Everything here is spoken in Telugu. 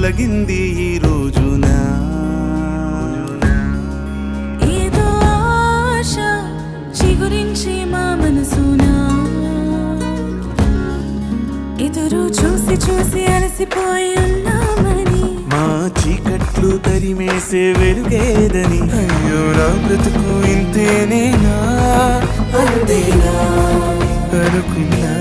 తొలగింది ఈ రోజున. ఏదో ఆశ చిగురించి మా మనసున, ఎదురు చూసి చూసి అలసిపోయి ఉన్నామని, మా చీకట్లు తరిమేసే వెలుగేదని. అయ్యో నా బ్రతుకు ఇంతేనేనా, అంతేనా అనుకున్నా.